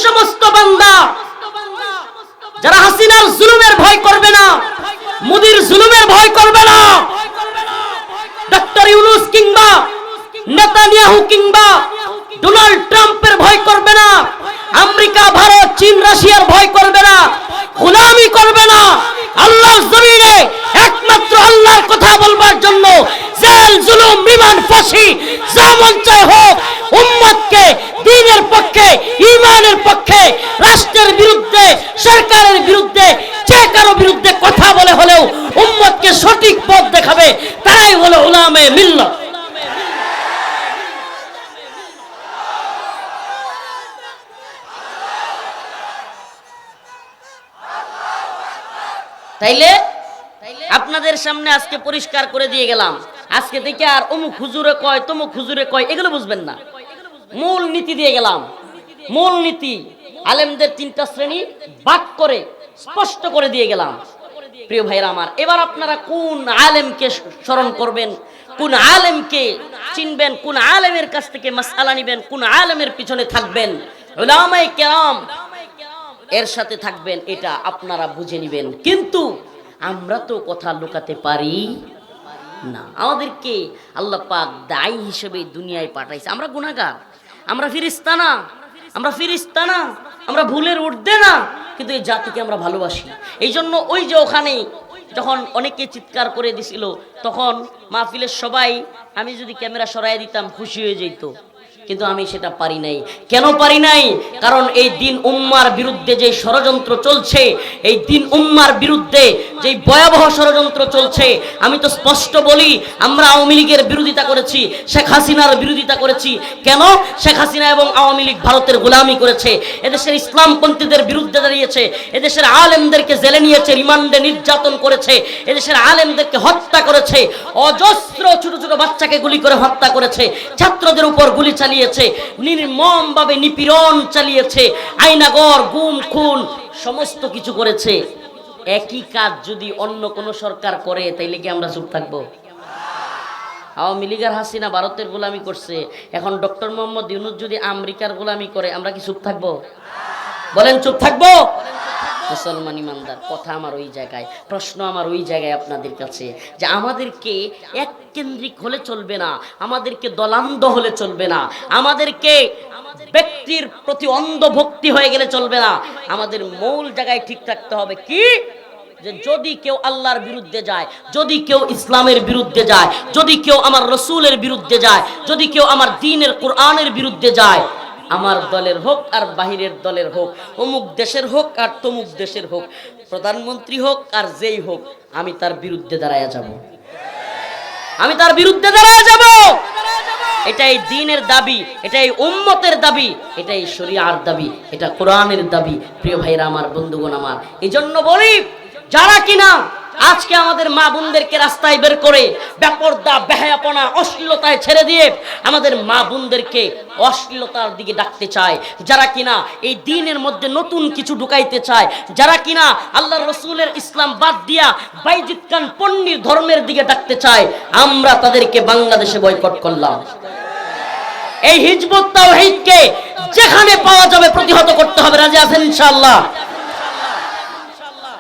সমস্ত বান্দা যারা হাসিনার জুলুমের ভয় করবে না, মোদির জুলুমের ভয় করবে না, ডক্টর ইউনূস কিংবা নেতানিয়াহু কিংবা ডোনাল্ড ট্রাম্পের ভয় করবে না, আমেরিকা, ভারত, চীন, রাশিয়ার ভয় করবে না, গোলামি করবে না, আল্লাহর জমিনে একমাত্র আল্লাহর কথা বলবার জন্য জেল, জুলুম, বিমান, ফাঁসি যা মন চায় হোক, উম্মতকে দ্বীনের পক্ষে, ঈমানের পক্ষে, রাষ্ট্রের বিরুদ্ধে, সরকারের বিরুদ্ধে, যে কারো বিরুদ্ধে কথা বলে হলেও উম্মতকে সঠিক পথ দেখাবে, তাই হলো উলামায়ে মিল্লাত। তাইলে আপনাদের সামনে আজকে পরিষ্কার করে দিয়ে গেলাম, আজকে থেকে আর অমুক হুজুরে কয়, তমুক হুজুরে কয়, এগুলো বুঝবেন না। মূল নীতি দিয়ে গেলাম, মূল নীতি আলেমদের তিনটা শ্রেণী ভাগ করে স্পষ্ট করে দিয়ে গেলাম। প্রিয় ভাইরা আমার, এবার আপনারা কোন আলেমকে স্মরণ করবেন, কোন আলেমকে চিনবেন, কোন আলেমের কাছ থেকে মাসআলা নেবেন, কোন আলেমের পিছনে থাকবেন, উলামায়ে কেরাম এর সাথে থাকবেন, এটা আপনারা বুঝে নেবেন। কিন্তু আমরা তো কথা লুকাতে পারি না। আমাদেরকে আল্লাহ পাক দায়ী হিসেবে দুনিয়ায় পাঠাইছে। আমরা গুনাহগার, আমরা ফিরিস্তা না, আমরা ফিরিস্তা না, আমরা ভুলের ঊর্ধ্বে না, কিন্তু এই জাতিকে আমরা ভালোবাসি। এই জন্য ওই যে ওখানে যখন অনেকে চিৎকার করে দিছিল, তখন মাহফিলের সবাই, আমি যদি ক্যামেরা সরাই দিতাম খুশি হয়ে যেত, কিন্তু আমি সেটা পারি নাই। কেন পারি নাই? কারণ এই দিন উম্মার বিরুদ্ধে যে ষড়যন্ত্র চলছে, এই দিন উম্মার বিরুদ্ধে যে ভয়াবহ ষড়যন্ত্র চলছে, আমি তো স্পষ্ট বলি, আমরা আওয়ামী লীগের বিরোধিতা করেছি, শেখ হাসিনার বিরোধিতা করেছি। কেন? শেখ হাসিনা এবং আওয়ামী লীগ ভারতের গোলামি করেছে, এদেশের ইসলামপন্থীদের বিরুদ্ধে দাঁড়িয়েছে, এদেশের আলেমদেরকে জেলে নিয়েছে, রিমান্ডে নির্যাতন করেছে, এদেশের আলেমদেরকে হত্যা করেছে, অজস্র ছোট ছোট বাচ্চাকে গুলি করে হত্যা করেছে, ছাত্রদের উপর গুলি চালিয়েছে, নির্মমভাবে নিপীড়ন চালিয়েছে, আয়নাগর, গুম, খুন, সমস্ত কিছু করেছে। একই কাজ যদি অন্য কোন সরকার করে, তাইলে কি আমরা চুপ থাকবো? আওয়ামী লীগের হাসিনা ভারতের গোলামি করছে, এখন ডক্টর মোহাম্মদ ইউনূস যদি আমেরিকার গোলামি করে, আমরা কি চুপ থাকবো? বলেন চুপ থাকবো? মুসলমান ইমানদার, কথা আমার ওই জায়গায়, প্রশ্ন আমার ওই জায়গায় আপনাদের কাছে, যে আমাদেরকে এক কেন্দ্রিক হলে চলবে না, আমাদেরকে দলান্ধ হলে চলবে না, আমাদেরকে ব্যক্তির প্রতি অন্ধ ভক্তি হয়ে গেলে চলবে না। আমাদের মূল জায়গায় ঠিক থাকতে হবে কি? যে যদি কেউ আল্লাহর বিরুদ্ধে যায়, যদি কেউ ইসলামের বিরুদ্ধে যায়, যদি কেউ আমার রসুলের বিরুদ্ধে যায়, যদি কেউ আমার দ্বীনের কোরআনের বিরুদ্ধে যায়, আমার দলের হোক আর বাহিরের দলের হোক, অমুক দেশের হোক আর তমুক দেশের হোক, প্রধানমন্ত্রী হোক আর যেই হোক, আমি তার বিরুদ্ধে দাঁড়ায়া যাব, আমি তার বিরুদ্ধে দাঁড়ায়া যাব। এটাই দ্বীনের দাবি, এটাই উম্মতের দাবি, এটাই শরিয়ার দাবি, এটা কোরআনের দাবি। প্রিয় ভাইরা আমার, বন্ধুগণ আমার, এই জন্য বলি, যারা কিনা আজকে আমাদের মা বোনদেরকে রাস্তায় বের করে বেপরদা, বেহায়াপনা, অশ্লীলতায় ছেড়ে দিয়ে আমাদের মা বোনদেরকে অশ্লীলতার দিকে ডাকতে চায়, যারা কিনা এই দ্বীনের মধ্যে নতুন কিছু ঢুকাইতে চায়, যারা কিনা আল্লাহর রসুলের ইসলাম বাদ দিয়া বাইজিদ খান পন্নীর ধর্মের দিকে ডাকতে চায়, আমরা তাদেরকে বাংলাদেশে বয়কট করলাম। এই হিজবুত তাওহীদকে যেখানে পাওয়া যাবে প্রতিহত করতে হবে। রাজি আছেন ইনশাআল্লাহ?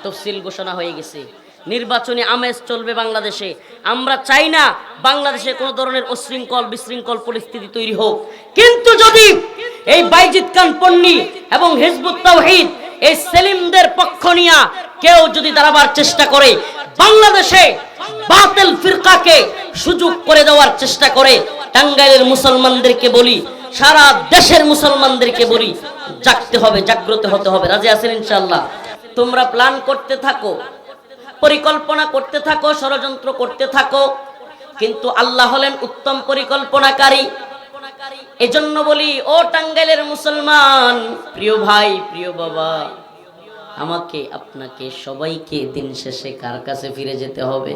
তফসিল ঘোষণা হয়ে গেছে, নির্বাচনী আমেজ চলবে বাংলাদেশে। আমরা চাই না বাংলাদেশে কোনো ধরনের অশৃঙ্খল বিশৃঙ্খল পরিস্থিতি তৈরি হোক, কিন্তু যদি এই বাইজিদ খান পন্নী এবং হিজবুত তাওহীদ, এই সেলিমদের পক্ষ নিয়ে কেউ যদি দাঁড়াবার চেষ্টা করে, বাংলাদেশে বাতিল ফিরকাকে সুযোগ করে দেওয়ার চেষ্টা করে, টাঙ্গাইলের মুসলমানদেরকে বলি, সারা দেশের মুসলমানদেরকে বলি, জাগতে হবে, জাগ্রত হতে হবে। রাজি আছেন ইনশাআল্লাহ? তোমরা প্ল্যান করতে থাকো, পরিকল্পনা করতে থাকো, ষড়যন্ত্র করতে থাকো, কিন্তু আল্লাহ হলেন উত্তম পরিকল্পনাকারী। এজন্য বলি, ও টাঙ্গাইলের মুসলমান, প্রিয় ভাই, প্রিয় বাবা, আমাকে, আপনাকে, সবাইকে দিন শেষে কার কাছে ফিরে যেতে হবে?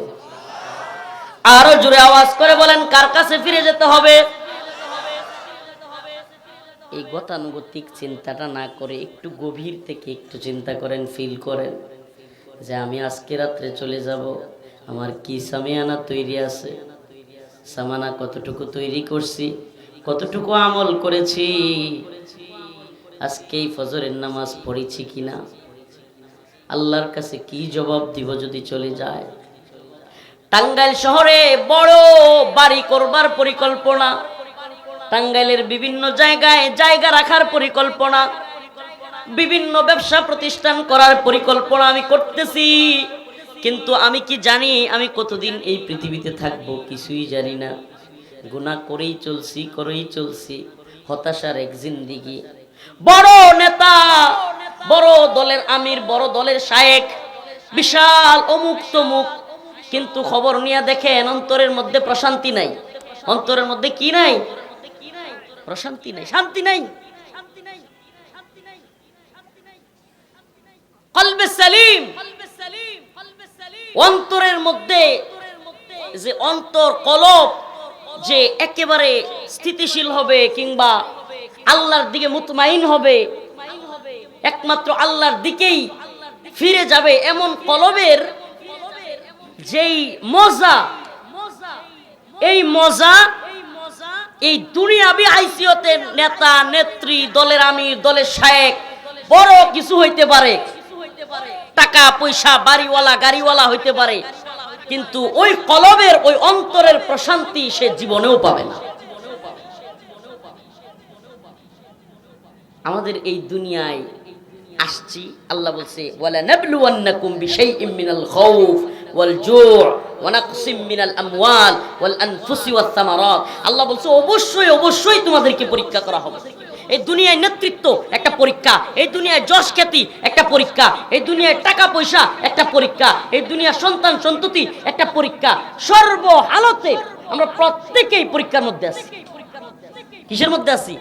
আরো জোরে আওয়াজ করে বলেন, কার কাছে ফিরে যেতে হবে? এই গতানুগতিক চিন্তাটা না করে একটু গভীর থেকে একটু চিন্তা করেন, ফিল করেন যে আমি আজকে রাত্রে চলে যাব, আমার কি সামিয়ানা তৈরি আছে, সামানা কতটুকু তৈরি করছি, কতটুকু আমল করেছি, আজকেই ফজরের নামাজ পড়েছি কিনা, আল্লাহর কাছে কি জবাব দিব যদি চলে যায়। টাঙ্গাইল শহরে বড় বাড়ি করবার পরিকল্পনা, টাঙ্গাইলের বিভিন্ন জায়গায় জায়গা রাখার পরিকল্পনা, বিভিন্ন ব্যবসা প্রতিষ্ঠান করার পরিকল্পনা আমি করতেছি। কিন্তু আমি কি জানি আমি কতদিন এই পৃথিবীতে থাকবো? কিছুই জানি না। গুনাহ করেই চলছি, হতাশার এক জিন্দেগি। বড় নেতা, বড় দলের আমির, বড় দলের শায়েখ, বিশাল অমুক তমুক, কিন্তু খবর নিয়ে দেখেন অন্তরের মধ্যে প্রশান্তি নাই। অন্তরের মধ্যে কি নাই? প্রশান্তি নাই, শান্তি নাই। কলবে সালিম, অন্তরের মধ্যে যে অন্তর কলব যে একেবারে স্থিতিশীল হবে কিংবা আল্লাহর দিকে মুতমাইন হবে, একমাত্র আল্লাহর দিকেই ফিরে যাবে, এমন কলবের যেই মজা, এই মজা এই দুনিয়াবি আইসিয়তের নেতা নেত্রী, দলের আমির, দলের শায়েখ বড় কিছু হইতে পারে, টাকা পয়সা বাড়িওয়ালা গাড়িওয়ালা হইতে পারে, কিন্তু ওই কলবের ওই অন্তরের প্রশান্তি সে জীবনেও পাবে না। আমাদের এই দুনিয়ায় আসছি, আল্লাহ বলছে ওয়ালা নাবলুওয়ান্নাকুম বিশাইইম মিনাল খাউফ ওয়াল জু' ওয়া নাকসিম মিনাল আমওয়াল ওয়াল আনফুসি ওয়াস সামারাত। আল্লাহ বলছে অবশ্যই তোমাদেরকে পরীক্ষা করা হবে। এই দুনিয়ায় নেতৃত্ব একটা পরীক্ষা, এই দুনিয়ায় যশ খ্যাতি একটা পরীক্ষা, এই দুনিয়ায় টাকা পয়সা একটা পরীক্ষা, এই দুনিয়ার সন্তান সন্ততি একটা পরীক্ষা। সর্ব হালতে আমরা প্রত্যেকেই পরীক্ষার মধ্যে আছি। কিসের মধ্যে আছি?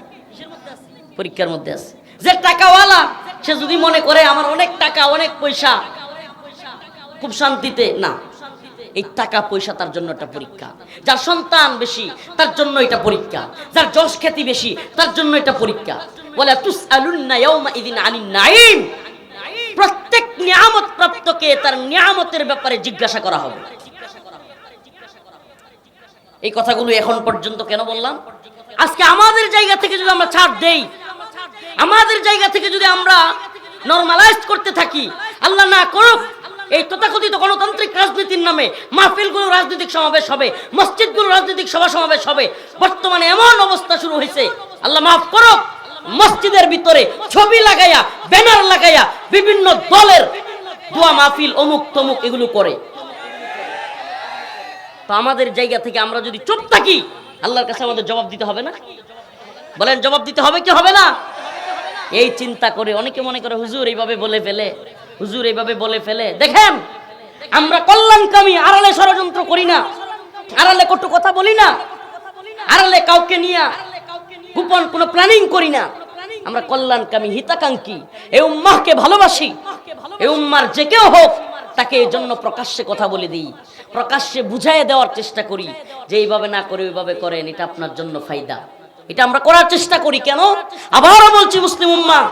পরীক্ষার মধ্যে আছি। যে টাকাওয়ালা সে যদি মনে করে আমার অনেক টাকা অনেক পয়সা খুব শান্তিতে, না, এই টাকা পয়সা তার জন্য একটা পরীক্ষা। যার সন্তান বেশি তার জন্য এটা পরীক্ষা, যার যশ খ্যাতি বেশি তার জন্য এটা পরীক্ষা। ওয়ালা তুসআলুন্না ইয়াওমা ইযিন আনিন নাঈম, প্রত্যেক নিয়ামত প্রাপ্তকে তার নিয়ামতের ব্যাপারে জিজ্ঞাসা করা হবে। এই কথাগুলো এখন পর্যন্ত কেন বললাম? আজকে আমাদের জায়গা থেকে যদি আমরা ছাড় দেই, আমাদের জায়গা থেকে যদি আমরা নরমালাইজ করতে থাকি, আল্লাহ না করুক এই তথাকথিত গণতান্ত্রিক রাজনীতির নামে মাহফিলগুলো রাজনৈতিক সমাবেশ হবে, মসজিদগুলো রাজনৈতিক সভা সমাবেশ হবে। বর্তমানে এমন অবস্থা শুরু হয়েছে, আল্লাহ মাফ করুক, মসজিদের ভিতরে ছবি লাগাইয়া ব্যানার লাগাইয়া বিভিন্ন দলের দোয়া মাহফিল অমুক তমুক এগুলো করে। তো আমাদের জায়গা থেকে আমরা যদি চুপ থাকি, আল্লাহর কাছে আমাদের জবাব দিতে হবে না? বলেন, জবাব দিতে হবে কি হবে না? এই চিন্তা করে অনেকে মনে করে হুজুর এইভাবে বলে ফেলে, হুজুর এইভাবে বলে ফেলে। দেখেন, আমরা কল্যাণকামী, আড়ালে ষড়যন্ত্র করি না, আড়ালে কটু কথা বলি না, আড়ালে কাউকে নিয়ে গোপন কোনো প্ল্যানিং করি না। আমরা কল্যাণকামী, হিতাকাঙ্ক্ষী, এই উম্মাহকে ভালোবাসি। এই উম্মার যে কেউ হোক তাকে এই জন্য প্রকাশ্যে কথা বলে দিই, প্রকাশ্যে বুঝাইয়ে দেওয়ার চেষ্টা করি যে এইভাবে না করে ওইভাবে করেন, এটা আপনার জন্য ফায়দা। এটা আমরা করার চেষ্টা করি। কেন? আবারও বলছি মুসলিম উম্মাহ,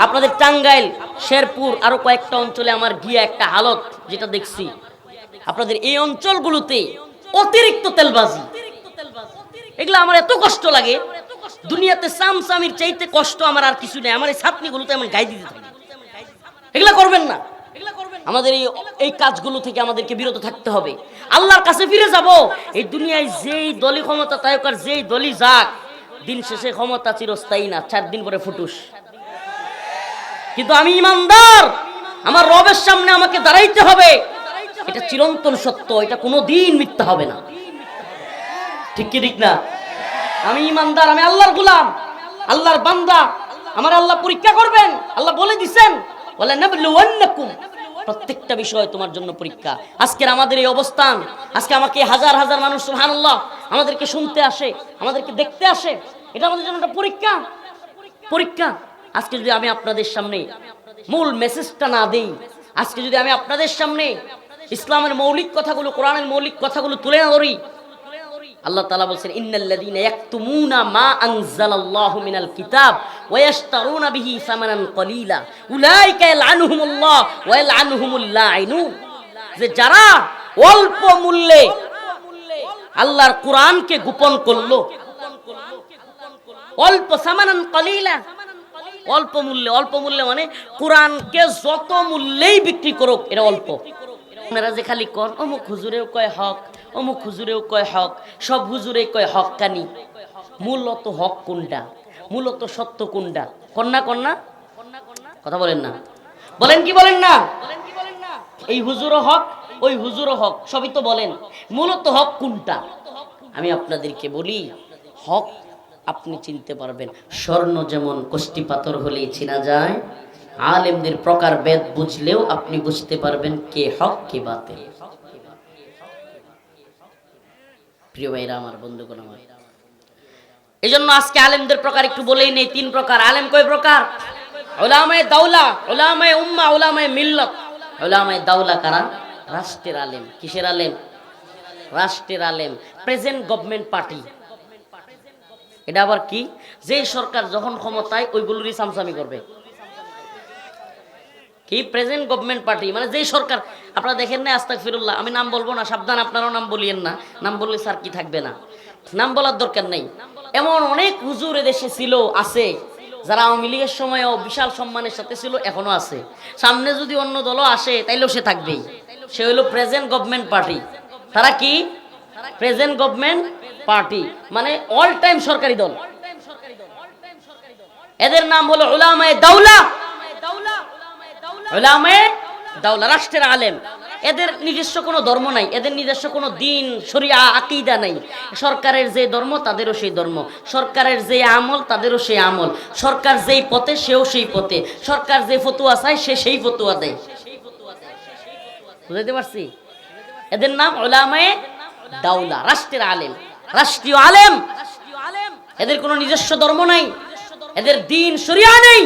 আপনাদের টাঙ্গাইল, শেরপুর আরো কয়েকটা অঞ্চলে আমার গিয়ে একটা হালত যেটা দেখছি, আপনাদের এই অঞ্চলগুলোতে অতিরিক্ত তেলবাজি, এগুলো আমার এত কষ্ট লাগে। দুনিয়াতে সামসামির চাইতে কষ্ট আমার আর কিছু নেই। আমার এই ছাতনিগুলোতে এমন গায়ে দিতে থাকে। এগুলা করবেন না। আমাদের এই কাজগুলো থেকে আমাদেরকে বিরত থাকতে হবে। আল্লাহর কাছে ফিরে যাব। এই দুনিয়ায় যেই দলই ক্ষমতা থাকুক আর যেই দলই যাক, দিন শেষে ক্ষমতা চিরস্থায়ী না, 4 দিন পরে ফুটুস। কিন্তু আমি ইমানদার, আমার রবের সামনে আমাকে দাঁড়াইতে হবে, এটা চিরন্তন সত্য, এটা কোনোদিন মিথ্যা হবে না। ঠিক কি ঠিক না? আমি ইমানদার, আমি আল্লাহর গোলাম, আল্লাহর বান্দা। আমার আল্লাহ পরীক্ষা করবেন। আল্লাহ বলে দিবেন, ওয়ালা নাবলুওয়ান্নাকুম, প্রত্যেকটা বিষয় তোমার জন্য পরীক্ষা। আজকের আমাদের এই অবস্থান, আজকে আমাকে হাজার হাজার মানুষ সুবহানাল্লাহ আমাদেরকে শুনতে আসে, আমাদেরকে দেখতে আসে, এটা আমাদের জন্য একটা পরীক্ষা। পরীক্ষা। আজকে যদি আমি আপনাদের সামনে মূল মেসেজটা না দেই, আজকে যদি আমি আপনাদের সামনে ইসলামের মৌলিক কথাগুলো, কোরআনের মৌলিক কথাগুলো তুলে না ধরি, আল্লাহ তাআলা বলেন ইন্নাল্লাযীনা ইয়াকতুমুনা মা আনজালাল্লাহু মিনাল কিতাব ওয়া ইয়াশতারুনা বিহি সামানান কলিলা উলাইকা ইয়ালআনুহুমুল্লাহ ওয়া ইয়ালআনুহুমুল লাঈনুন, যে যারা অল্প মূল্যে আল্লাহর কোরআনকে গোপন করলো, অল্প সামানান কলিলা, অল্প মূল্যে, অল্প মূল্যে মানে কোরআনকে যত মূল্যেই বিক্রি করুক এটা অল্প। আপনারা যে খালি কন অমুক হুজুরেও কয় হক, অমুক হুজুরেও কয় হক, সব হুজুরে কয় হক্কানি। মূলত হক কোনটা, মূলত সত্য কোনটা? কন্যা কন্যা কথা বলেন না, বলেন কি বলেন না? এই হুজুরও হক, ওই হুজুরও হক, সবই তো বলেন। মূলত হক কোনটা? আমি আপনাদেরকে বলি, হক আপনি চিনতে পারবেন। স্বর্ণ যেমন কষ্টি পাথর হলেই চেনা যায়, আলেমদের প্রকার বেদ বুঝলেও আপনি বুঝতে পারবেন কে হক কে বাতিল। প্রিয় ভাইরা আমার, বন্ধুগণ আমার, এই জন্য আজকে আলেমদের প্রকার একটু বলেই নেই। 3 প্রকার আলেম। কয় প্রকার? উলামায়ে দাওলা, উলামায়ে উম্মাহ, উলামায়ে মিল্লাত। উলামায়ে দাওলা কারা? রাষ্ট্রের আলেম। কিসের আলেম? রাষ্ট্রের আলেম। Present government party. এটা আবার কি? যেই সরকার যখন ক্ষমতায় ওইগুলোরই সামসামি করবে। কি প্রেজেন্ট গভর্নমেন্ট পার্টি মানে যেই সরকার, আপনারা দেখেন না, আস্তাগফিরুল্লাহ, আমি নাম বলবো না, সাবধান, আপনারাও নাম বলিয়েন না। নাম বললে স্যার কি থাকবে না, নাম বলার দরকার নেই। এমন অনেক হুজুর এদেশে ছিল, আছে, যারা আওয়ামী লীগের সময়ও বিশাল সম্মানের সাথে ছিল, এখনো আছে। সামনে যদি অন্য দলও আসে তাইলেও সে থাকবেই। সে হলো প্রেজেন্ট গভর্নমেন্ট পার্টি। তারা কি? প্রেজেন্ট গভর্নমেন্ট পার্টি মানে অল টাইম সরকারি দল। এদের নাম হলো উলামায়ে দাওলা। উলামায়ে দাওলা রাষ্ট্রের আলেম। এদের নিজস্ব কোনো ধর্ম নাই, এদের নিজস্ব কোনো দিন, শরিয়া, আকীদা নাই। সরকারের যে ধর্ম তাদেরও সেই ধর্ম, সরকারের যে আমল তাদেরও সেই আমল, সরকার যেই পথে সেও সেই পথে, সরকার যে ফতোয়া চায় সে সেই ফতোয়া দেয়। বুঝতে পারছি? এদের নাম উলামায়ে দাওলা, রাষ্ট্রের আলেম, রাষ্ট্রীয় আলেম। এদের কোনো নিজস্ব ধর্ম নাই, এদের দিন শরিয়া নেই।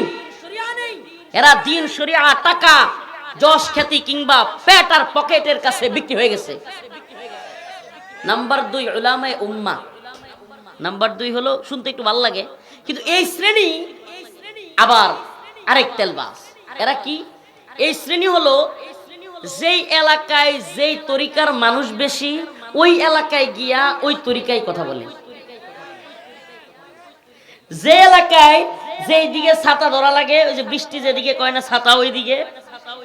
এরা দিন শরিয়া টাকা, যশ খ্যাতি কিংবা পেট আর পকেটের কাছে বিক্রি হয়ে গেছে। নাম্বার 2 উলামায়ে উম্মাহ। নাম্বার 2 হলো, শুনতে একটু ভালো লাগে কিন্তু এই শ্রেণী আবার আরেক তেলবাস। এরা কি? এই শ্রেণী হলো যেই এলাকায় যেই তরিকার মানুষ বেশি, ওই এলাকায় গিয়া ওই তরিকায় কথা বলে। যে এলাকায় যেই দিকে ছাতা ধরা লাগে, ওই যে বৃষ্টি যেদিকে কয় না ছাতা, ওই দিকে,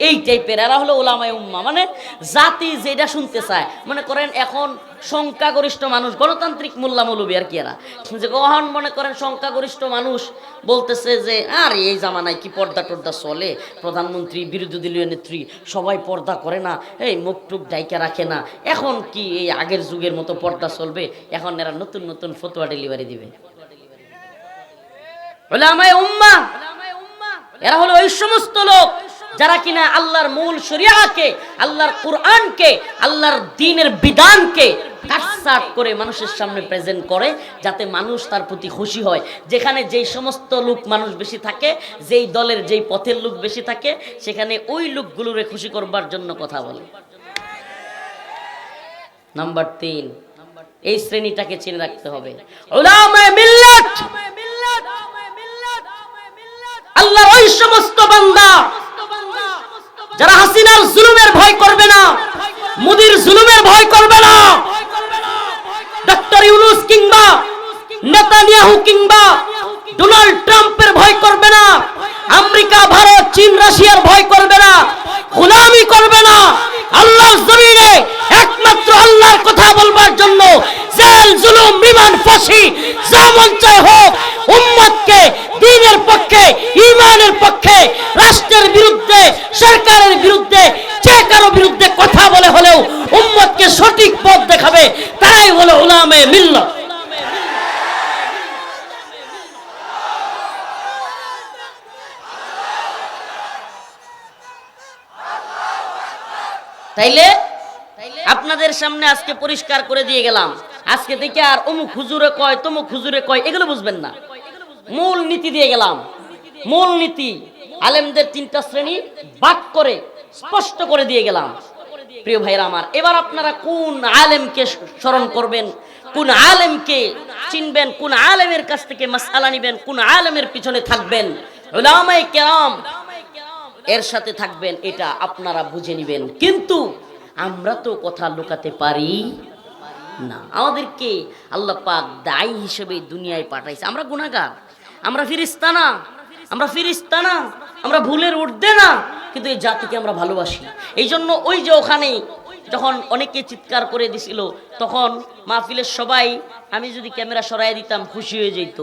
এই টাইপের এরা হলো উলামায়ে উম্মাহ। মানে জাতি যেটা শুনতে চায়, মনে করেন এখন সংখ্যাগরিষ্ঠ মানুষ, গণতান্ত্রিক মোল্লা মৌলবী আর কি, এরা যে কখন মনে করেন সংখ্যাগরিষ্ঠ মানুষ বলতেছে যে আর এই জামানায় কি পর্দা টর্দা চলে, প্রধানমন্ত্রী, বিরোধী দলীয় নেত্রী সবাই পর্দা করে না, এই মুখ টুক ডাইকা রাখে না, এখন কি এই আগের যুগের মতো পর্দা চলবে? এখন এরা নতুন নতুন ফতোয়া ডেলিভারি দিবে। উলামায়ে উম্মাহ এরা হলো ওই সমস্ত লোক যারা কিনা আল্লাহর মূল শরিয়াকে, আল্লাহর কোরআনকে, আল্লাহর দ্বীনের বিধানকে কাটছাঁট করে মানুষের সামনে প্রেজেন্ট করে, যাতে মানুষ তার প্রতি খুশি হয়। যেখানে যেই সমস্ত লোক মানুষ বেশি থাকে, যেই দলের যেই পথের লোক বেশি থাকে, সেখানে ওই লোকগুলোরে খুশি করবার জন্য কথা বলে। নাম্বার 3, এই শ্রেণীটাকে চিনে রাখতে হবে, উলামায়ে মিল্লাত। আল্লাহর ওই সমস্ত বান্দা যারা হাসিনার জুলুমের ভয় করবে না, মোদির জুলুমের ভয় করবে না, ডক্টর ইউনূস কিংবা নেতানিয়াহু কিংবা ডোনাল্ড ট্রাম্পের ভয় করবে না, আমেরিকা, ভারত, চীন, রাশিয়ার ভয় করবে না, গোলামি করবে না। আল্লাহর জমিনে একমাত্র আল্লাহর কথা বলবার জন্য জেল, জুলুম, বিমান, ফাঁসি যা মন চায় হোক, উম্মতকে দ্বীনের পক্ষে, ঈমানের পক্ষে, রাষ্ট্রের বিরুদ্ধে, সরকারের বিরুদ্ধে, যে কারো বিরুদ্ধে কথা বলে হলেও উম্মতকে সঠিক পথ দেখাবে, তারাই হলো উলামায়ে মিল্লাত। তাইলে আপনাদের সামনে আজকে পরিষ্কার করে দিয়ে গেলাম, আজকে থেকে আর অমুক হুজুরে কয়, তমুক হুজুরে কয়, এগুলো বুঝবেন না। মূল নীতি দিয়ে গেলাম, মূল নীতি। আলেমদের 3টা শ্রেণী ভাগ করে স্পষ্ট করে দিয়ে গেলাম। প্রিয় ভাইরা আমার, এবার আপনারা কোন আলেমকে স্মরণ করবেন, কোন আলেমকে চিনবেন, কোন আলেমের কাছ থেকে মাসআলা নেবেন, কোন আলেমের পিছনে থাকবেন, উলামায়ে কেরাম এর সাথে থাকবেন, এটা আপনারা বুঝে নেবেন। কিন্তু আমরা তো কথা লুকাতে পারি না। আমাদেরকে আল্লাহ পাক দায়ী হিসেবে দুনিয়ায় পাঠাইছে। আমরা গুনাহগার, আমরা ফেরেশতা না। আমরা ফিরিস্তা না, আমরা ভুলের ঊর্ধ্বে না, কিন্তু এই জাতিকে আমরা ভালোবাসি। এই জন্য ওই যে ওখানে যখন অনেকে চিৎকার করে দিছিল, তখন মাহফিলের সবাই, আমি যদি ক্যামেরা সরাই দিতাম খুশি হয়ে যেত,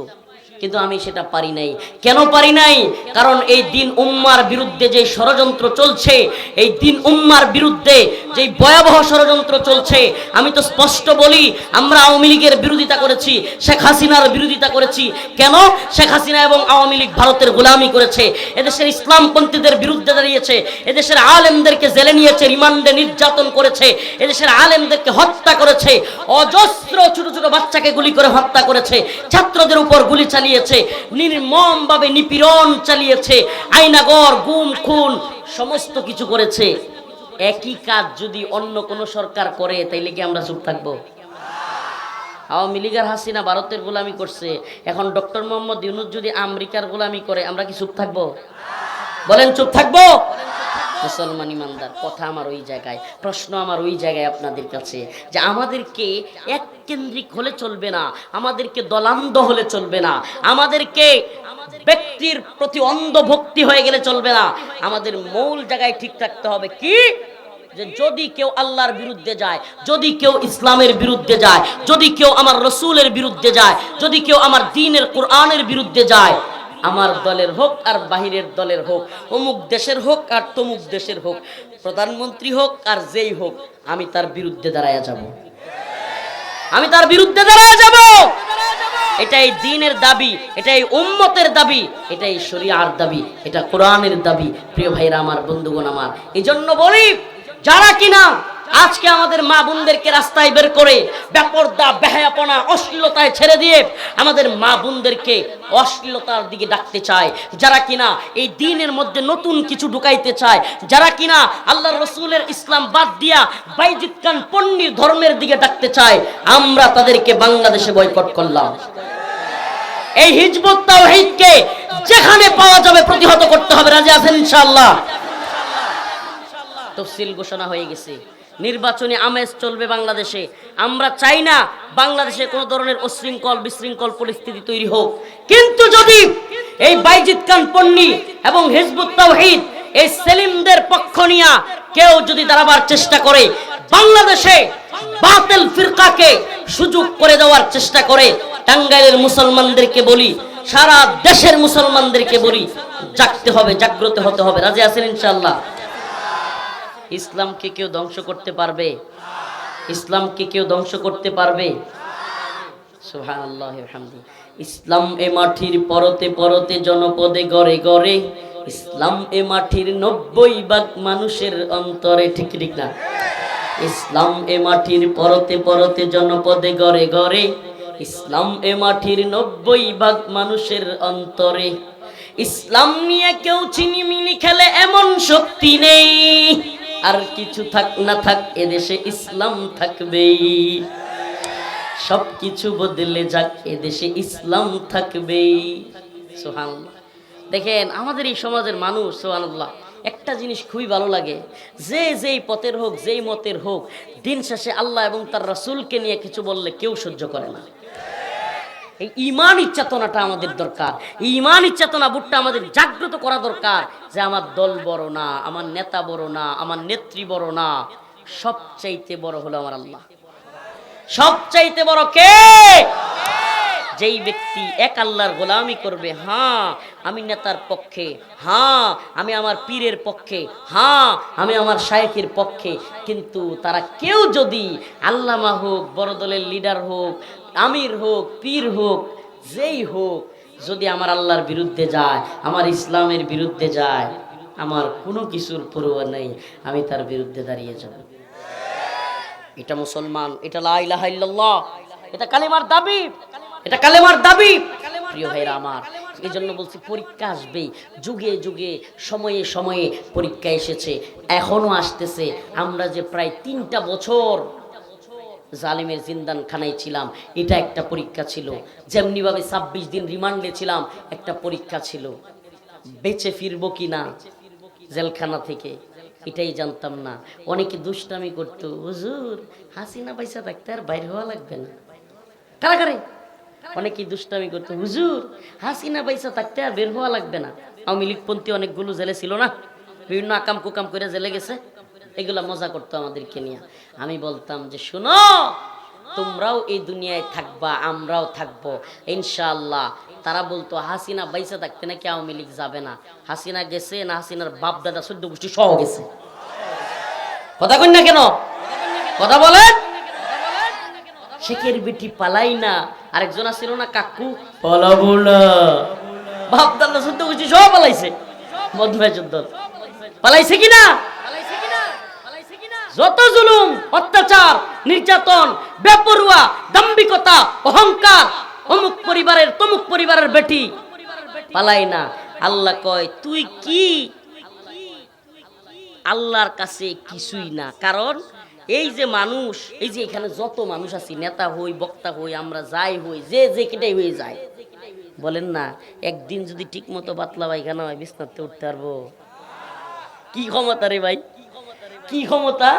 কিন্তু আমি সেটা পারি নাই। কেন পারি নাই? কারণ এই দিন উম্মার বিরুদ্ধে যে ষড়যন্ত্র চলছে, এই দিন উম্মার বিরুদ্ধে যে ভয়াবহ ষড়যন্ত্র চলছে, আমি তো স্পষ্ট বলি, আমরা আওয়ামী লীগের বিরোধিতা করেছি, শেখ হাসিনার বিরোধিতা করেছি। কেন? শেখ হাসিনা এবং আওয়ামী লীগ ভারতের গোলামি করেছে, এদেশের ইসলামপন্থীদের বিরুদ্ধে দাঁড়িয়েছে, এদেশের আলেমদেরকে জেলে নিয়েছে, রিমান্ডে নির্যাতন করেছে, এদেশের আলেমদেরকে হত্যা করেছে, অজস্র ছোট ছোট বাচ্চাকে গুলি করে হত্যা করেছে, ছাত্রদের উপর গুলি চালিয়েছে, নির্মমভাবে নিপীড়ন চালিয়েছে, আয়নাগর, গুম, খুন, সমস্ত কিছু করেছে। একই কাজ যদি অন্য কোন সরকার করে, তাইলে কি আমরা চুপ থাকবো? আওয়ামী লীগের হাসিনা ভারতের গোলামি করছে, এখন ডক্টর মোহাম্মদ ইউনূস যদি আমেরিকার গোলামি করে, আমরা কি চুপ থাকবো? বলেন চুপ থাকবো? মুসলমান ইমানদার, কথা আমার ওই জায়গায়, প্রশ্ন আমার ওই জায়গায় আপনাদের কাছে, যে আমাদেরকে এক কেন্দ্রিক হলে চলবে না, আমাদেরকে দলান্ধ হলে চলবে না, আমাদেরকে ব্যক্তির প্রতি অন্ধ ভক্তি হয়ে গেলে চলবে না, আমাদের মূল জায়গায় ঠিক থাকতে হবে। কি? যে যদি কেউ আল্লাহর বিরুদ্ধে যায়, যদি কেউ ইসলামের বিরুদ্ধে যায়, যদি কেউ আমার রসুলের বিরুদ্ধে যায়, যদি কেউ আমার দ্বীনের কোরআনের বিরুদ্ধে যায়, আমার দলের হোক আর বাহিরের দলের হোক, অমুক দেশের হোক আর তমুক দেশের হোক, প্রধানমন্ত্রী হোক আর যেই হোক, আমি তার বিরুদ্ধে দাঁড়ায়া যাব, আমি তার বিরুদ্ধে দাঁড়ায়া যাব। এটাই দ্বীনের দাবি, এটাই উম্মতের দাবি, এটাই শরিয়ার দাবি, এটা কোরআনের দাবি। প্রিয় ভাইরা আমার, বন্ধুগণ আমার, এই জন্য বলি, যারা কিনা আজকে আমাদের মা বোনদেরকে রাস্তায় বের করে বেপরদা, বেহায়াপনা, অশ্লীলতায় ছেড়ে দিয়ে আমাদের মা বোনদেরকে অশ্লীলতার দিকে ডাকতে চায়, যারা কিনা এই দ্বীনের মধ্যে নতুন কিছু ঢুকাইতে চায়, যারা কিনা আল্লাহর রসুলের ইসলাম বাদ দিয়া বাইজিদ খান পন্নীর ধর্মের দিকে ডাকতে চায়, আমরা তাদেরকে বাংলাদেশে বয়কট করলাম। এই হিজবুত তাওহীদকে যেখানে পাওয়া যাবে প্রতিহত করতে হবে। রাজি আছেন ইনশাআল্লাহ? তফসিল ঘোষণা হয়ে গেছে, নির্বাচনী আমেজ চলবে বাংলাদেশে। আমরা চাই না বাংলাদেশে কোনো ধরনের অশৃঙ্খল বিশৃঙ্খল পরিস্থিতি তৈরি হোক, কিন্তু যদি এই বাইজিদ খান পন্নী এবং হিজবুত তাওহীদ, এই সেলিমদের পক্ষ নিয়ে কেউ যদি দাঁড়াবার চেষ্টা করে, বাংলাদেশে বাতিল ফিরকাকে সুযোগ করে দেওয়ার চেষ্টা করে, টাঙ্গাইলের মুসলমানদেরকে বলি, সারা দেশের মুসলমানদেরকে বলি, জাগতে হবে, জাগ্রত হতে হবে। রাজি আছেন ইনশাআল্লাহ? ইসলামকে কেউ ধ্বংস করতে পারবে? ইসলামকে কেউ ধ্বংস করতে পারবে? সুবহানাল্লাহি ওয়া বিহামদিহি। ইসলাম এ মাটির পরতে পরতে, জনপদে ঘরে ঘরে, ইসলাম এ মাটির 90% মানুষের অন্তরে। ঠিক ঠিক না? ইসলাম এ মাটির পরতে পরতে, জনপদে ঘরে ঘরে, ইসলাম এ মাটির 90% মানুষের অন্তরে। ইসলাম নিয়ে কেউ চিনিমিনি খেলে এমন শক্তি নেই, আর কিছু থাক না থাক এদেশে ইসলাম থাকবেই। সবকিছু বদলে যাক, এদেশে ইসলাম থাকবেই। সুবহানাল্লাহ। দেখেন আমাদের এই সমাজের মানুষ, সুবহানাল্লাহ, একটা জিনিস খুবই ভালো লাগে, যে যেই পথের হোক, যেই মতের হোক, দিন শেষে আল্লাহ এবং তার রাসূলকে নিয়ে কিছু বললে কেউ সহ্য করে না। এই ঈমান চেতনাটা আমাদের দরকার, ঈমান চেতনা বুটটা আমাদের জাগ্রত করা দরকার, যে আমার দল বড় না, আমার নেতা বড় না, আমার নেত্রী বড় না, সবচাইতে বড় হলো আমার আল্লাহ। সবচাইতে বড় কে? যেই ব্যক্তি এক আল্লাহর গোলামি করবে, হ্যাঁ আমি নেতার পক্ষে, হ্যাঁ আমি আমার পীরের পক্ষে, হ্যাঁ আমি আমার শায়েখের পক্ষে, কিন্তু তারা কেউ যদি আল্লামা হোক, বড় দলের লিডার হোক, আমির হোক, পীর হোক, যেই হোক, যদি আমার আল্লাহর বিরুদ্ধে যায়, আমার ইসলামের বিরুদ্ধে যায়, আমার কোনো কিছুর পরোয়া নেই, আমি তার বিরুদ্ধে দাঁড়িয়ে যাব। এটা মুসলমান, এটা লা ইলাহা ইল্লাল্লাহ, এটা কালেমার দাবি, এটা কালেমার দাবি। প্রিয় ভাইরা আমার, এই জন্য বলছি পরীক্ষা আসবে, যুগে যুগে, সময়ে সময়ে পরীক্ষা এসেছে, এখনো আসতেছে। আমরা যে প্রায় 3টা বছর জালিমের জিন্দান খানায় ছিলাম, এটা একটা পরীক্ষা ছিল। যেমনি ভাবে 26 দিন রিমান্ডে ছিলাম, একটা পরীক্ষা ছিল। বেঁচে ফিরবো কিনা জেলখানা থেকে, এটাই জানতাম না। অনেকে দুষ্টামি করতো, হুজুর হাসিনা পয়সা থাকতে আর বাইরে হওয়া লাগবে না। কারাগারে অনেকেই দুষ্টামি করতো, হুজুর হাসিনা পয়সা থাকতে আর বের হওয়া লাগবে না। আওয়ামী লীগপন্থী অনেকগুলো জেলে ছিল না, বিভিন্ন আকাম কুকাম করে জেলে গেছে, এগুলা মজা করতো আমাদেরকে নিয়ে। আমি বলতাম যে শোনো, তোমরাও এই দুনিয়ায় থাকবা, আমরাও থাকবো ইনশাআল্লাহ। তারা বলতো হাসিনা বাইসা থাকতে নাকি আওয়ামী লীগ যাবে না। হাসিনা গেছে না, হাসিনার বাপ দাদা 14 গোষ্ঠী সহ গেছে। কথা কই না কেন? কথা বলেন। শেখের বেটি পালাই না, আরেকজন আছিল না কাকু, পালাবো না, বাপ দাদা 14 গোষ্ঠী সহ পালাইছে। মধুময় যুদ্ধ পালাইছে কিনা? যত জুলুম, অত্যাচার, নির্যাতন, বেপরুয়া, দাম্ভিকতা, অহংকার, অমুক পরিবারের তমুক পরিবারের বেটি পালাই না। আল্লাহ কয় তুই কি আল্লাহর কাছে কিছুই না। কারণ এই যে মানুষ, এই যে এখানে যত মানুষ আছি, নেতা হই, বক্তা হই, আমরা যাই হই, যে যে কেটাই হয়ে যায়, বলেন না একদিন যদি ঠিক মতো পাতলা পায়খানা হয় বিছনাতে উঠতে পারবো? কি ক্ষমতা রে ভাই, কি ক্ষমতা!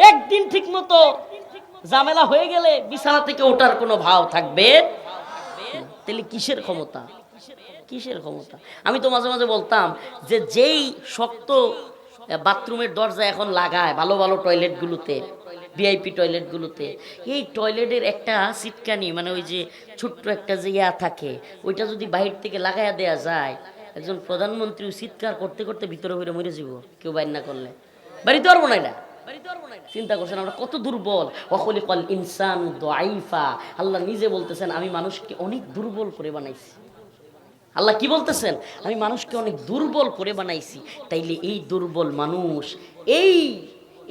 একদিন ঠিক মতো ঝামেলা হয়ে গেলে বিছানা থেকে ওঠার কোনো ভাব থাকবে? তাহলে কিসের ক্ষমতা, কিসের ক্ষমতা? আমি তো মাঝে মাঝে বলতাম যে যেই শক্ত বাথরুমের দরজা এখন লাগায় ভালো ভালো টয়লেটগুলোতে, ভিআইপি টয়লেটগুলোতে, এই টয়লেটের একটা সিটকানি, মানে ওই যে ছোট্ট একটা যে ইয়া থাকে, ওইটা যদি বাহির থেকে লাগাইয়া দেয়া যায়, একজন প্রধানমন্ত্রী চিৎকার করতে করতে ভিতরে হয়ে মরে যাব কেউ বাইর না করলে। বাড়িতে পারবো না এটা। চিন্তা করছেন আমরা কত দুর্বল। ওয়াখলিকাল ইনসানু দাঈফা, আল্লাহ নিজে বলতেছেন আমি মানুষকে অনেক দুর্বল করে বানাইছি। আল্লাহ কি বলতেছেন? আমি মানুষকে অনেক দুর্বল করে বানাইছি। তাইলে এই দুর্বল মানুষ, এই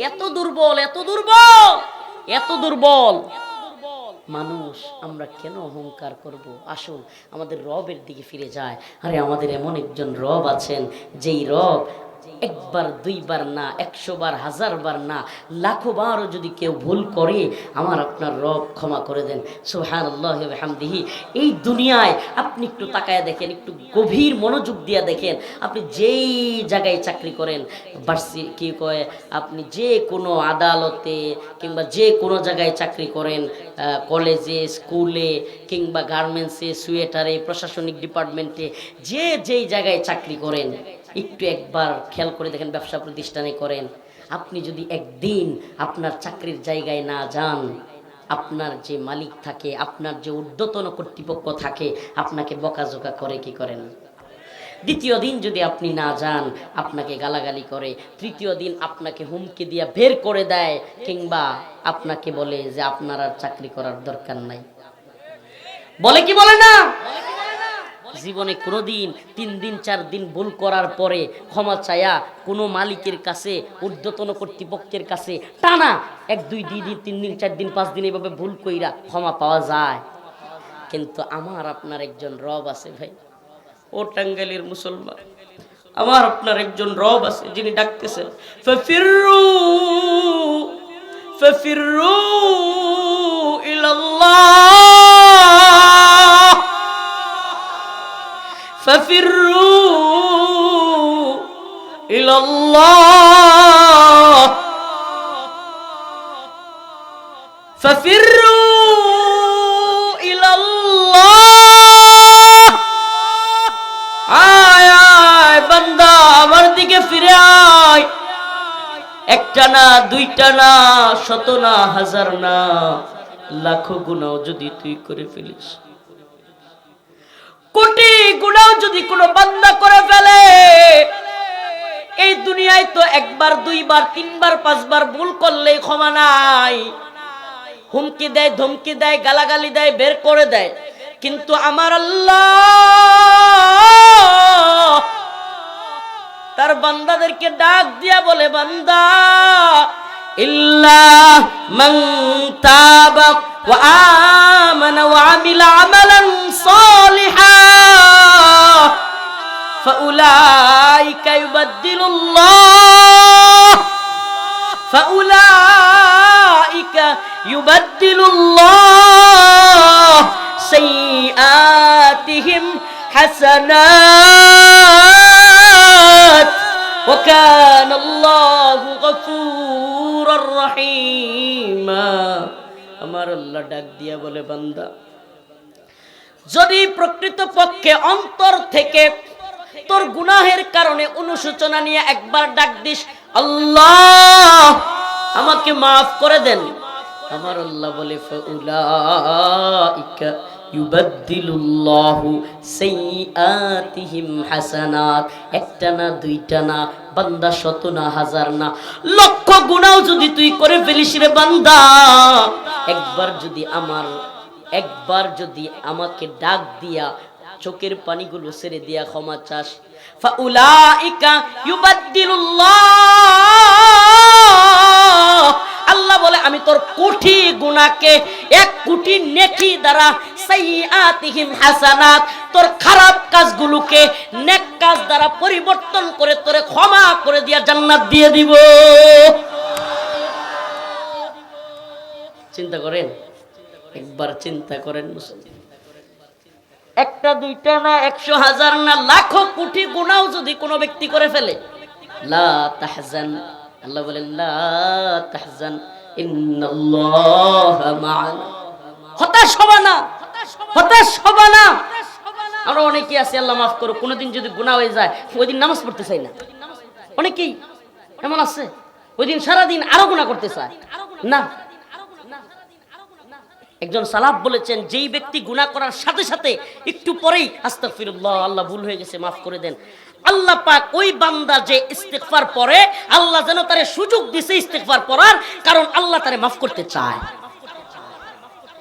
এত দুর্বল, এত দুর্বল, এত দুর্বল মানুষ আমরা কেন অহংকার করব? আসুন আমাদের রবের দিকে ফিরে যায়। আরে আমাদের এমন একজন রব আছেন, যেই রব একবার দুইবার না, 100 বার, 1000 বার না, লাখো বারও যদি কেউ ভুল করে, আমার আপনার রব ক্ষমা করে দেন। সুবহানাল্লাহি ওয়া বিহামদিহি। এই দুনিয়ায় আপনি একটু তাকায়া দেখেন, একটু গভীর মনোযোগ দিয়া দেখেন, আপনি যেই জায়গায় চাকরি করেন, কি কয়, আপনি যে কোনো আদালতে কিংবা যে কোনো জায়গায় চাকরি করেন, কলেজে, স্কুলে কিংবা গার্মেন্টসে, সুয়েটারে, প্রশাসনিক ডিপার্টমেন্টে, যে যেই জায়গায় চাকরি করেন, একটু একবার খেয়াল করে দেখেন, ব্যবসা প্রতিষ্ঠানে করেন, আপনি যদি একদিন আপনার চাকরির জায়গায় না যান, আপনার যে মালিক থাকে, আপনার যে ঊর্ধ্বতন কর্তৃপক্ষ থাকে, আপনাকে বকাঝোকা করে কি করেন? দ্বিতীয় দিন যদি আপনি না যান, আপনাকে গালাগালি করে। তৃতীয় দিন আপনাকে হুমকি দিয়ে বের করে দেয়, কিংবা আপনাকে বলে যে আপনার আর চাকরি করার দরকার নাই। বলে কি বলে না? জীবনে কোনোদিন 3 দিন 4 দিন ভুল করার পরে ক্ষমা চায়া কোনো মালিকের কাছে, ঊর্ধ্বতন কর্তৃপক্ষের কাছে টানা 1 2 দিন 3 দিন 4 দিন 5 দিন এভাবে ভুল কইরা ক্ষমা পাওয়া যায়? কিন্তু আমার আপনার একজন রব আছে ভাই, ও টাঙ্গাইলের মুসলমান, আমার আপনার একজন রব আছে যিনি ডাকতেছেন ফাফিরু ফাফিরু ইলাল্লাহ, ফাফিরু ইলাল্লাহ, ফাফিরু ইলাল্লাহ। আয় আয় বান্দা, আমার দিকে ফিরে আয়। একটা না, দুইটা না, 100 না, 1000 না, লাখো গুনাহ যদি তুই করে ফেলিস, কোটি গুনাহ যদি কোনো বান্দা করে ফেলে, এই দুনিয়ায় তো 1 বার 2 বার 3 বার 5 বার ভুল করলেই ক্ষমা নাই। হুমকি দেয়, ধমকি দেয়, গালাগালি দেয়, বের করে দেয়। কিন্তু আমার আল্লাহ তার বান্দাদেরকে ডাক দিয়া বলে, বান্দা ইল্লা মান তাবা ওয়া আমানা ওয়া আমিলা আমালান সালিহান ফাউলাইকা ইউবাদদিলুল্লাহ সাইয়্যাতিহিম হাসানাত ওয়া কানাল্লাহু গফুরুর রহিমা। আমার আল্লাহ ডাক দিয়া বলে, বান্দা যদি প্রকৃত পক্ষে অন্তর থেকে তোর গুনাহের কারণে অনুশোচনা নিয়ে একবার ডাক দিস, আল্লাহ আমাকে মাফ করে দেন, আমার আল্লাহ বলে ফাউলাইকা ইউবাদদিলুল্লাহু সাইয়্যাতিহিম হাসানাত। একটা না, দুইটা না, বান্দা শত না, হাজার না, লক্ষ গুনাহ যদি তুই করে ফেলিস রে বান্দা, একবার যদি আমাকে ডাক দিয়া চোখের পানিগুলো ছেড়ে দিয়া ক্ষমা চাস, ফাউলাইকা ইউবাদদিলুল্লাহ, আল্লাহ বলে আমি তোর কোটি গুনাহকে 1 কোটি নেকি দ্বারা সাইয়্যাতিহিম হাসানাত, তোর খারাপ কাজগুলোকে নেক কাজ দ্বারা পরিবর্তন করে তোরে ক্ষমা করে দিয়া জান্নাত দিয়ে দিব। চিন্তা করেন, একবার চিন্তা করেন মুসলমান, একটা দুইটা না, 100 হাজার না, লাখো কোটি গুনাহ যদি কোনো ব্যক্তি করে ফেলে, লা তাহজান, আল্লাহ বলেন লা তাহজান ইন্নাল্লাহা মা'ানা, হতাশ হবা না, হতাশ হবা না। আমরা অনেকেই আছি, আল্লাহ মাফ করো, কোনোদিন যদি গুনাহ হয়ে যায় ওই দিন নামাজ পড়তে চাই না, অনেকেই এমন আছে ওই দিন সারাদিন আরো গুনাহ করতে চায় না। একজন সালাফ বলেছেন, যেই ব্যক্তি গুনাহ করার সাথে সাথে একটু পরেই আস্তাগফিরুল্লাহ, আল্লাহ ভুল হয়ে গেছে মাফ করে দেন, আল্লাহ পাক ওই বান্দা যে ইস্তিগফার পড়ে, আল্লাহ যেন তারে সুযোগ দিয়েছে ইস্তিগফার পড়ার, কারণ আল্লাহ তারে মাফ করতে চায়।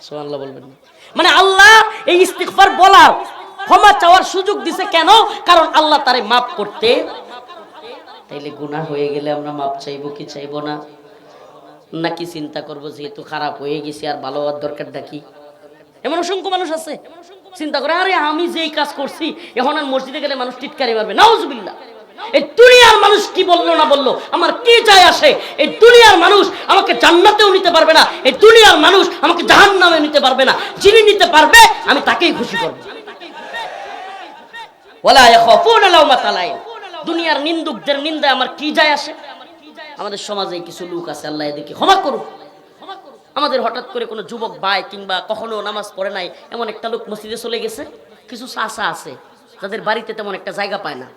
সুবহানাল্লাহ বলবেন না? মানে আল্লাহ এই ইস্তিগফার বলার, ক্ষমা চাওয়ার সুযোগ দিয়েছে কেন? কারণ আল্লাহ তারে মাফ করতে। তাইলে গুনাহ হয়ে গেলে আমরা মাফ চাইবো কি চাইবো না? নাকি চিন্তা করবো যেহেতু খারাপ হয়ে গেছি আর ভালো হওয়ার দরকারটা কি? এমন অসংখ্য মানুষ আছে চিন্তা করে, আরে আমি যেই কাজ করছি এখন আর মসজিদে গেলে মানুষ টিটকারি মারবে, নাউজুবিল্লাহ, এই দুনিয়ার মানুষ কি বললো না বললো আমার কি যায় আসে, এই দুনিয়ার মানুষ আমাকে জান্নাতেও নিতে পারবে না, এই দুনিয়ার মানুষ আমাকে জাহান্নামে নিতে পারবে না, যিনি নিতে পারবে আমি তাকেই খুশি করব। ওয়ালা ইয়াখাফুনা লাওমাতা লাইম, দুনিয়ার নিন্দুকদের নিন্দা আমার কি যায় আসে? আমাদের সমাজে কিছু লোক আছে, আল্লাহ এদেরকে ক্ষমা করুক। আমাদের হঠাৎ করে কোনো যুবক ভাই কিংবা কখনো নামাজ পড়ে নাই এমন একটা লোক মসজিদে চলে গেছে, কিছু চাচা আছে যাদের বাড়িতে তেমন একটা জায়গা পায় না,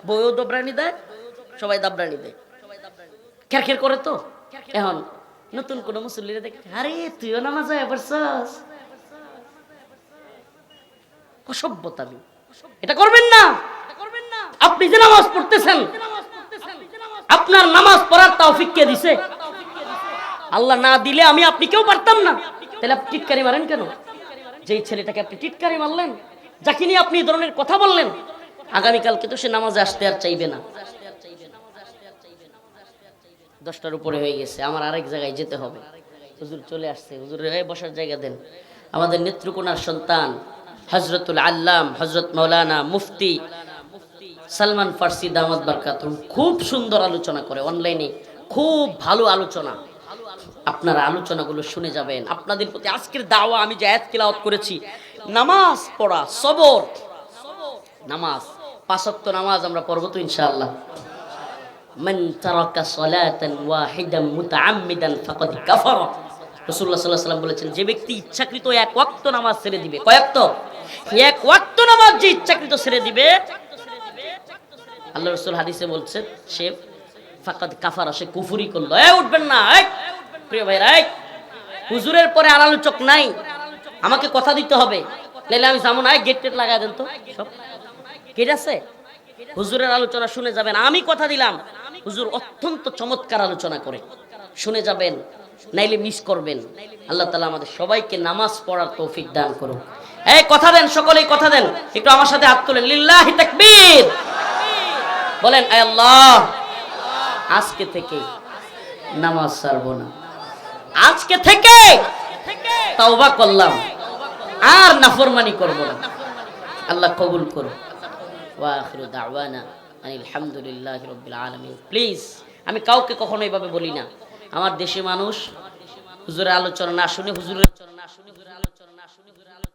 বউও দাবরানি দেয়, সবাই দাবরানি দেয়, খের খের করে। তো এখন নতুন কোনো মুসল্লিরা দেখে, আরে তুইও নামাজ পড়ছস, অসভ্যতামি, এটা করবেন না। আপনি যে নামাজ পড়তেছেন, আপনার নামাজ পড়ার তৌফিক কে দিছে? আল্লাহ না দিলে আমি আপনি কেউ পারতাম না। তাহলে আপনি টিটকারি মারেন কেন? যেই ছেলেটাকে আপনি টিটকারি মারলেন, যাকে নিয়ে আপনি এই ধরনের কথা বললেন, আগামীকালকে তো সে নামাজে আসতে আর চাইবে না। 10টার উপরে হয়ে গেছে, আমার আরেক জায়গায় যেতে হবে। হুজুর চলে আসছে, হুজুরের বসার জায়গা দেন। আমাদের নেত্রকোনার সন্তান হযরতুল আল্লাম হযরত মাওলানা মুফতি সালমান ফার্সি দামাত বারকাতুহু খুব সুন্দর আলোচনা করে, অনলাইনে খুব ভালো আলোচনা। আপনারা আলোচনাগুলো শুনে যাবেন। আপনাদের প্রতি আজকের দাওয়া, আমি যে আয়াত তিলাওয়াত করেছি, নামাজ পড়া, সবর, নামাজ 5 ওয়াক্ত নামাজ আমরা পড়ব তো ইনশাআল্লাহ। মান তারাকা সালাতান ওয়াহিদান মুতাআম্মিদান ফাকাদ কাফারা, রাসূলুল্লাহ সাল্লাল্লাহু আলাইহি ওয়াসাল্লাম বলেছেন, যে ব্যক্তি ইচ্ছাকৃত 1 ওয়াক্ত নামাজ ছেড়ে দিবে, কয় ওয়াক্ত? 1 ওয়াক্ত নামাজ যে ইচ্ছাকৃত ছেড়ে দিবে, আল্লাহ রাসূল হাদিসে বলছেন, সে ফাকাদ কাফারা, সে কুফরি করলো। উঠবেন না প্রিয় ভাইরা, হুজুরের পরে আর আলোচক নাই, আমাকে কথা দিতে হবে, নাইলে আমি যাবো না। গেট টেট লাগাই দেন তো, সব গেট আছে, হুজুরের আলোচনা শুনে যাবেন। আমি কথা দিলাম, হুজুর অত্যন্ত চমৎকার আলোচনা করে, শুনে যাবেন, নাইলে মিস করবেন। আল্লাহ তাআলা আমাদের সবাইকে নামাজ পড়ার তৌফিক দান করুন। এই কথা দেন, সকলেই কথা দেন, একটু আমার সাথে হাত তোলেন, লিল্লাহি তাকবীর বলেন। আয় আল্লাহ, আজকে থেকে নামাজ ছাড়বো না, আজকে থেকে তাওবা করলাম, আর নাফরমানি করব না। আল্লাহ কবুল করুন। ওয়া আখিরু দাওয়ানা আলহামদুলিল্লাহি রাব্বিল আলামিন। প্লিজ, আমি কাউকে কখনো এইভাবে বলি না। আমার দেশে মানুষ হুজুরের আলোচনা না শুনে হুজুরের